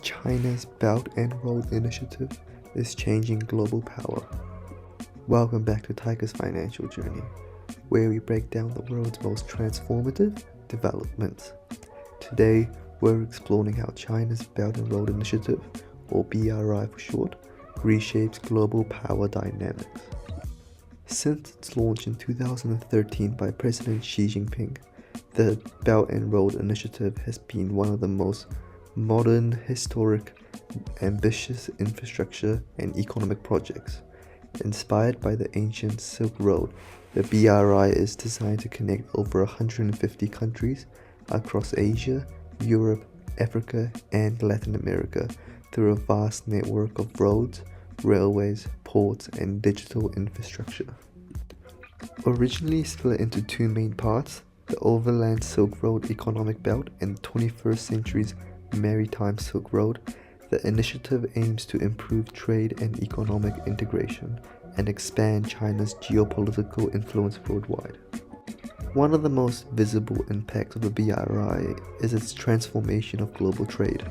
China's Belt and Road Initiative is changing global power. Welcome back to Tiger's Financial Journey, where we break down the world's most transformative developments. Today, we're exploring how China's Belt and Road Initiative, or BRI for short, reshapes global power dynamics. Since its launch in 2013 by President Xi Jinping, the Belt and Road Initiative has been one of the most modern, historic, ambitious infrastructure and economic projects. Inspired by the ancient Silk Road, the BRI is designed to connect over 150 countries across Asia, Europe, Africa, and Latin America through a vast network of roads, railways, ports, and digital infrastructure. Originally split into two main parts, the Overland Silk Road Economic Belt and the 21st century's Maritime Silk Road, the initiative aims to improve trade and economic integration and expand China's geopolitical influence worldwide. One of the most visible impacts of the BRI is its transformation of global trade.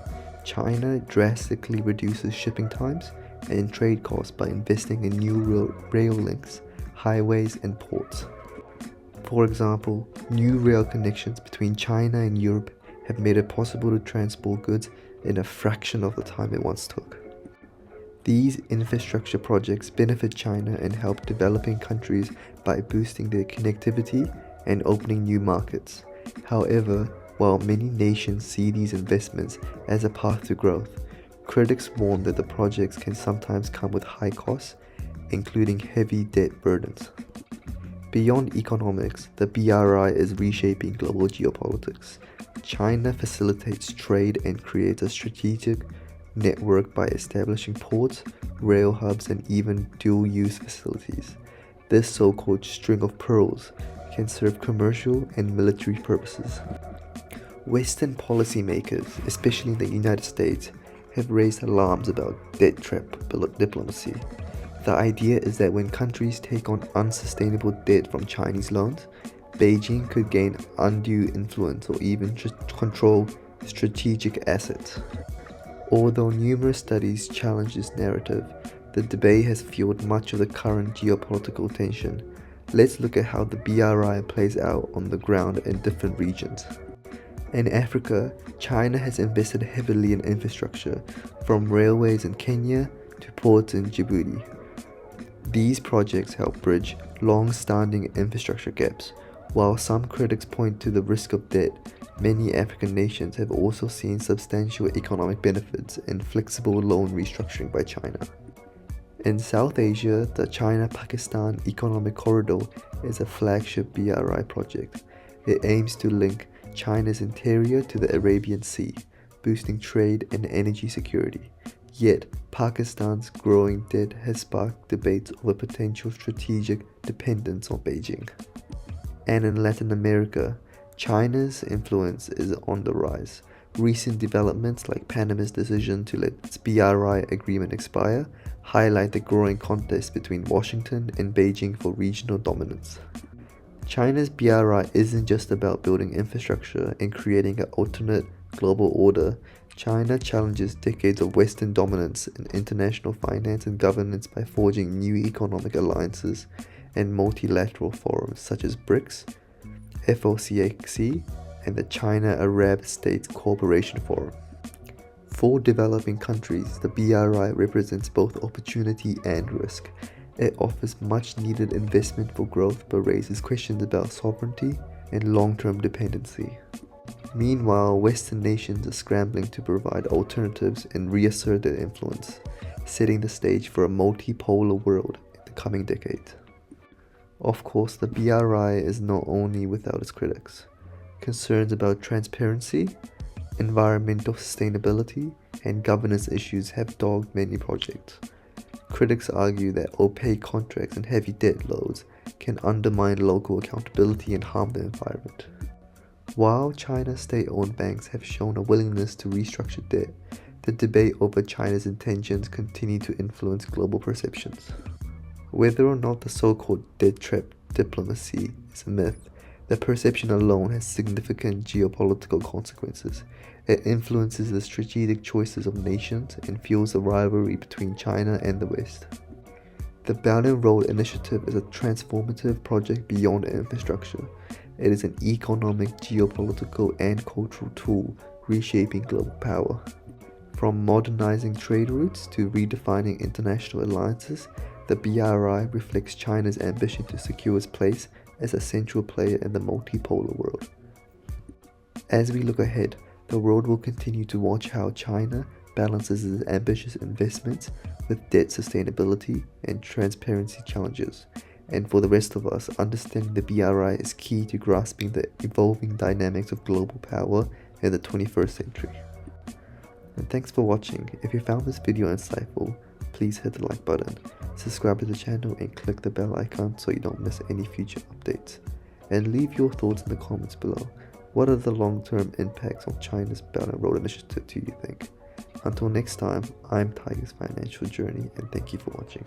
China drastically reduces shipping times and trade costs by investing in new rail links, highways, and ports. For example, new rail connections between China and Europe have made it possible to transport goods in a fraction of the time it once took. These infrastructure projects benefit China and help developing countries by boosting their connectivity and opening new markets. However, while many nations see these investments as a path to growth, critics warn that the projects can sometimes come with high costs, including heavy debt burdens. Beyond economics, the BRI is reshaping global geopolitics. China facilitates trade and creates a strategic network by establishing ports, rail hubs, and even dual-use facilities. This so-called string of pearls can serve commercial and military purposes. Western policymakers, especially in the United States, have raised alarms about debt trap diplomacy. The idea is that when countries take on unsustainable debt from Chinese loans, Beijing could gain undue influence or even control strategic assets. Although numerous studies challenge this narrative, the debate has fueled much of the current geopolitical tension. Let's look at how the BRI plays out on the ground in different regions. In Africa, China has invested heavily in infrastructure, from railways in Kenya to ports in Djibouti. These projects help bridge long-standing infrastructure gaps. While some critics point to the risk of debt, many African nations have also seen substantial economic benefits in flexible loan restructuring by China. In South Asia, the China-Pakistan Economic Corridor is a flagship BRI project. It aims to link China's interior to the Arabian Sea, boosting trade and energy security. Yet, Pakistan's growing debt has sparked debates over potential strategic dependence on Beijing. And in Latin America, China's influence is on the rise. Recent developments like Panama's decision to let its BRI agreement expire highlight the growing contest between Washington and Beijing for regional dominance. China's BRI isn't just about building infrastructure and creating an alternate global order. China challenges decades of Western dominance in international finance and governance by forging new economic alliances and multilateral forums such as BRICS, FOCAC, and the China-Arab States Cooperation Forum. For developing countries, the BRI represents both opportunity and risk. It offers much-needed investment for growth but raises questions about sovereignty and long-term dependency. Meanwhile, Western nations are scrambling to provide alternatives and reassert their influence, setting the stage for a multipolar world in the coming decades. Of course, the BRI is not only without its critics. Concerns about transparency, environmental sustainability, and governance issues have dogged many projects. Critics argue that opaque contracts and heavy debt loads can undermine local accountability and harm the environment. While China's state-owned banks have shown a willingness to restructure debt, the debate over China's intentions continue to influence global perceptions. Whether or not the so-called debt trap diplomacy is a myth, The perception alone has significant geopolitical consequences. It influences the strategic choices of nations and fuels the rivalry between China and the West. The Belt and Road Initiative is a transformative project beyond infrastructure. It is an economic, geopolitical, and cultural tool reshaping global power. From modernizing trade routes to redefining international alliances, the BRI reflects China's ambition to secure its place as a central player in the multipolar world. As we look ahead, the world will continue to watch how China balances its ambitious investments with debt sustainability and transparency challenges. And for the rest of us, understanding the BRI is key to grasping the evolving dynamics of global power in the 21st century. And thanks for watching. If you found this video insightful, please hit the like button, subscribe to the channel, and click the bell icon so you don't miss any future updates. And leave your thoughts in the comments below. What are the long-term impacts of China's Belt and Road Initiative do you think? Until next time, I'm Tiger's Financial Journey, and thank you for watching.